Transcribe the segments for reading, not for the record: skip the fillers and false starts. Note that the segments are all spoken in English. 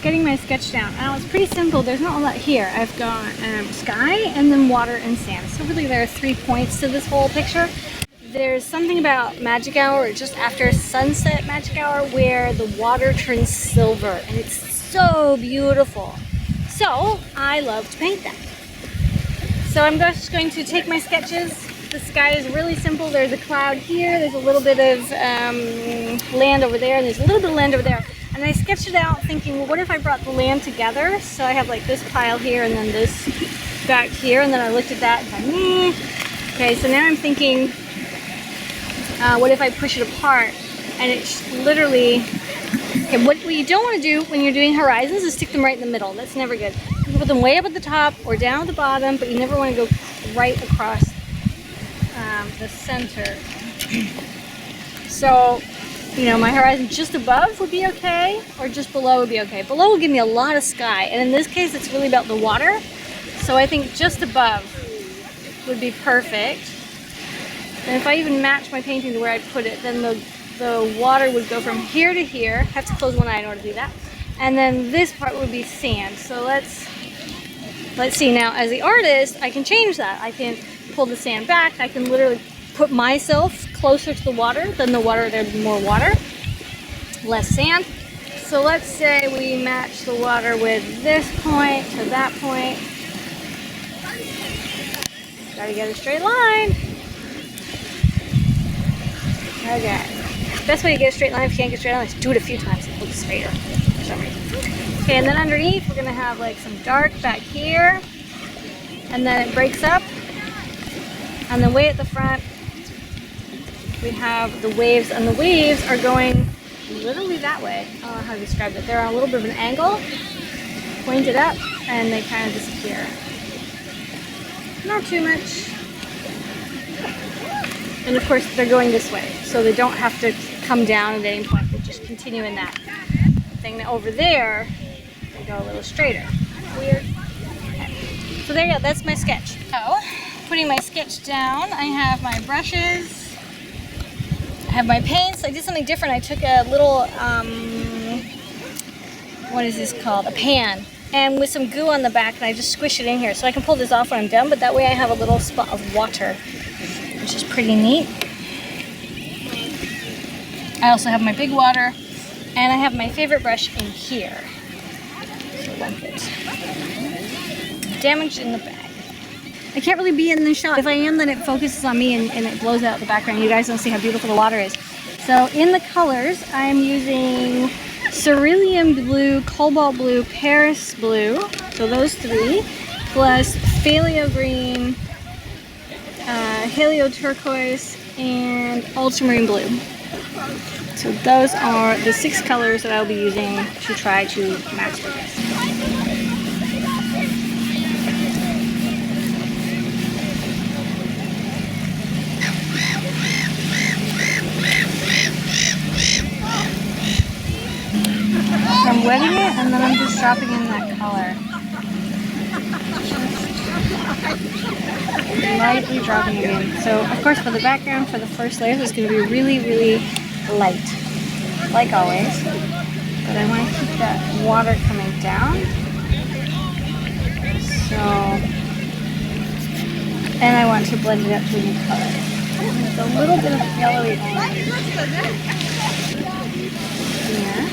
getting my sketch down. Now it's pretty simple. There's not a lot here. I've got sky and then water and sand. So really there are 3 points to this whole picture. There's something about magic hour, or just after sunset magic hour, where the water turns silver and it's so beautiful. So I love to paint that. So I'm just going to take my sketches. The sky is really simple. There's a cloud here, there's a little bit of land over there, and there's a little bit of land over there. And I sketched it out thinking, well, what if I brought the land together? So I have like this pile here and then this back here, and then I looked at that and thought, okay, so now I'm thinking, what if I push it apart? And it's literally, okay, what you don't want to do when you're doing horizons is stick them right in the middle. That's never good. You can put them way up at the top or down at the bottom, but you never want to go right across the center. So, you know, my horizon just above would be okay, or just below would be okay. Below will give me a lot of sky, and in this case it's really about the water. So I think just above would be perfect. And if I even match my painting to where I put it, then the water would go from here to here. I have to close one eye in order to do that. And then this part would be sand. So let's see. Now, as the artist, I can change that. I can pull the sand back. I can literally put myself closer to the water. Then the water, there'd be more water, less sand. So let's say we match the water with this point to that point. Gotta get a straight line. Okay. Best way to get a straight line, if you can't get a straight line, is do it a few times. It looks straighter for some reason. Okay, and then underneath, we're gonna have like some dark back here. And then it breaks up. And then way at the front, we have the waves, and the waves are going literally that way. I don't know how to describe it. They're on a little bit of an angle, pointed up, and they kind of disappear. Not too much. And of course, they're going this way, so they don't have to come down at any point. They just continue in that thing. Over there, they go a little straighter. Weird. Okay. So there you go. That's my sketch. So, putting my sketch down, I have my brushes. I have my paints. I did something different. I took a little, what is this called? A pan. And with some goo on the back, and I just squish it in here. So I can pull this off when I'm done, but that way I have a little spot of water, which is pretty neat. I also have my big water, and I have my favorite brush in here. So it won't get damaged in the bag. I can't really be in the shot. If I am, then it focuses on me and it blows out the background. You guys don't see how beautiful the water is. So in the colors, I'm using cerulean blue, cobalt blue, Paris blue, so those three, plus phthalo green, helio turquoise, and ultramarine blue. So those are the 6 colors that I'll be using to try to match with this. I'm wetting it, and then I'm just dropping in that color. Lightly dropping it in. So, of course, for the background, for the first layer, it's going to be really, really light, like always. But I want to keep that water coming down. So, and I want to blend it up to a new color. With a little bit of yellowy orange. Yeah.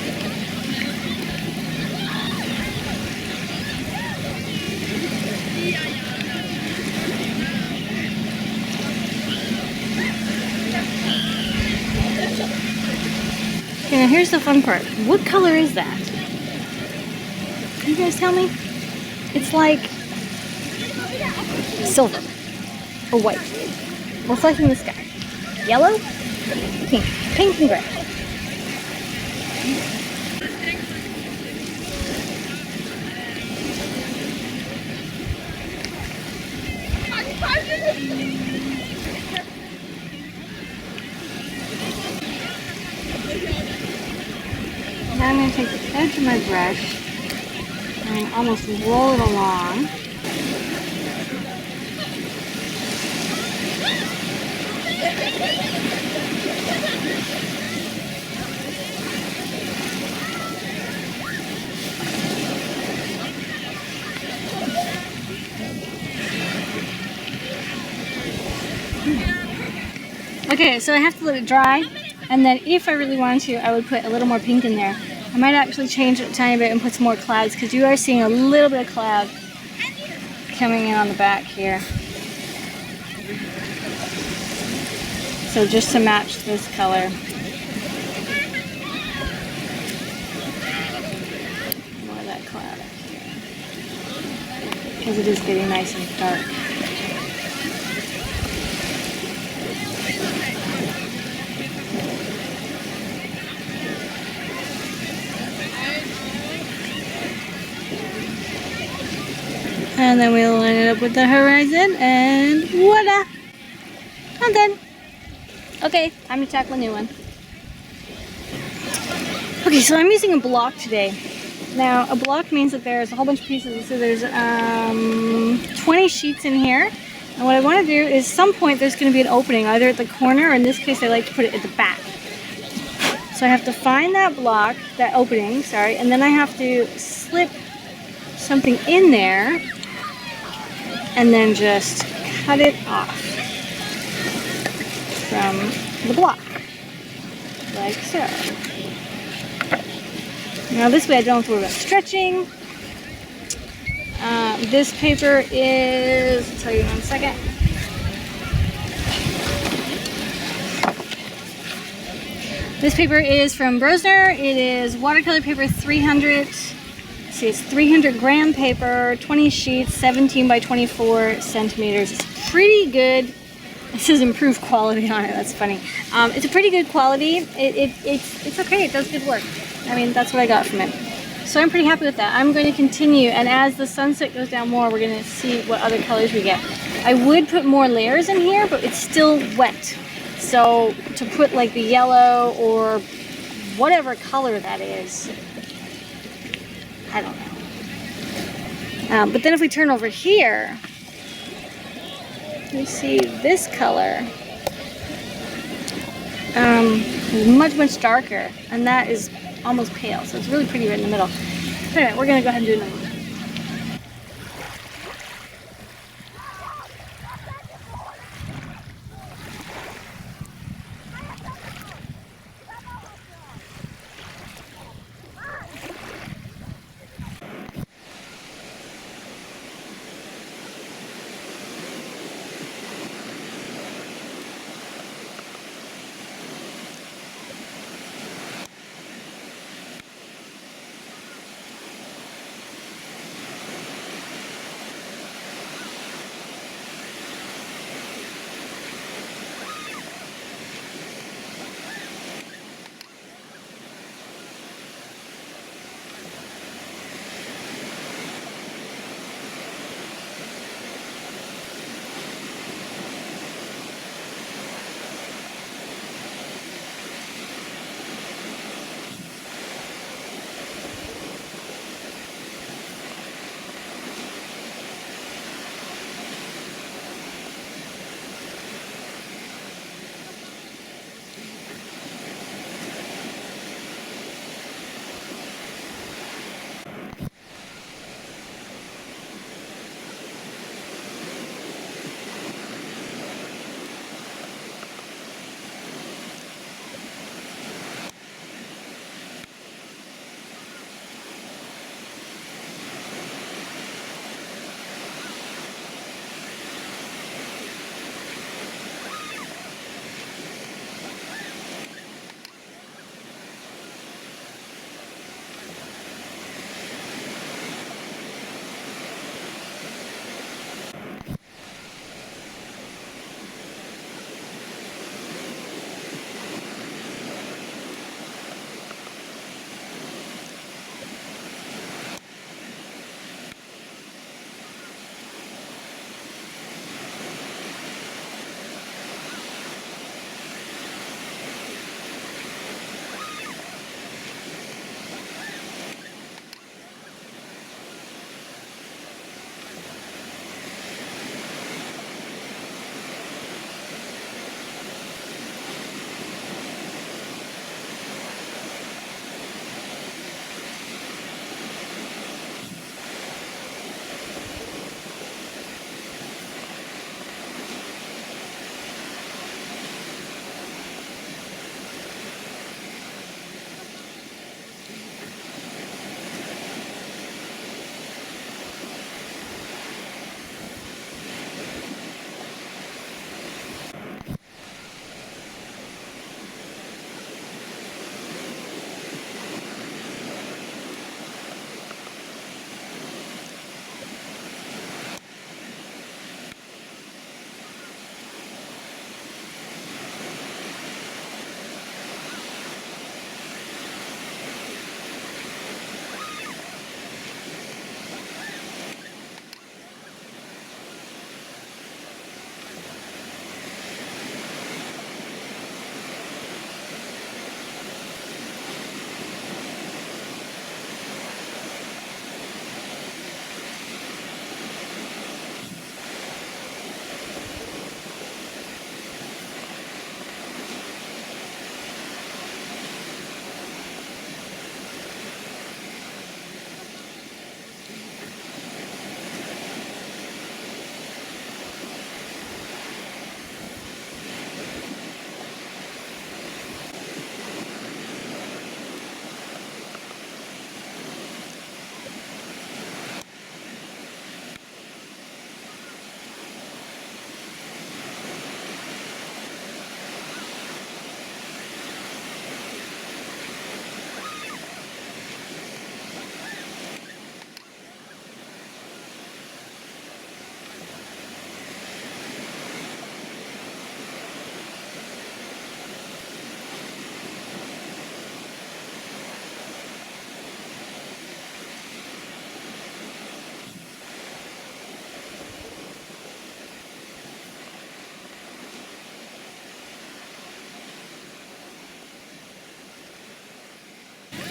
Okay, now here's the fun part. What color is that? Can you guys tell me? It's like silver or white, reflecting the sky. Yellow, pink, pink and gray. Now I'm going to take the edge of my brush and almost roll it along. Okay, so I have to let it dry, and then if I really wanted to, I would put a little more pink in there. I might actually change it a tiny bit and put some more clouds, because you are seeing a little bit of cloud coming in on the back here. So just to match this color. More of that cloud up here, because it is getting nice and dark. And then we'll line it up with the horizon, and voila! I'm done. Okay, time to tackle a new one. Okay, so I'm using a block today. Now, a block means that there's a whole bunch of pieces. So there's 20 sheets in here. And what I want to do is, some point there's going to be an opening, either at the corner, or in this case I like to put it at the back. So I have to find that block, that opening, sorry, and then I have to slip something in there and then just cut it off from the block, like so. Now this way I don't have to worry about stretching. This paper is, I'll tell you in 1 second. This paper is from Brosner. It is watercolor paper 300. See, it's 300 gram paper, 20 sheets, 17 by 24 centimeters. It's pretty good. This is improved quality on it. That's funny. It's a pretty good quality. It's okay. It does good work. I mean, that's what I got from it. So I'm pretty happy with that. I'm going to continue, and as the sunset goes down more, we're going to see what other colors we get. I would put more layers in here, but it's still wet. So to put like the yellow or whatever color that is, I don't know. But then if we turn over here, we see this color is much, much darker, and that is almost pale, so it's really pretty right in the middle. Anyway, we're gonna go ahead and do another one.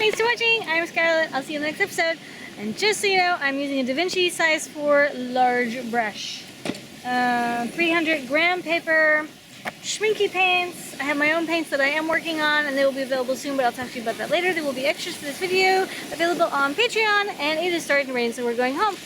Thanks for watching. I'm Scarlett. I'll see you in the next episode. And just so you know, I'm using a Da Vinci size 4 large brush. 300 gram paper, schminky paints. I have my own paints that I am working on, and they will be available soon, but I'll talk to you about that later. There will be extras to this video available on Patreon, and it is starting to rain, so we're going home.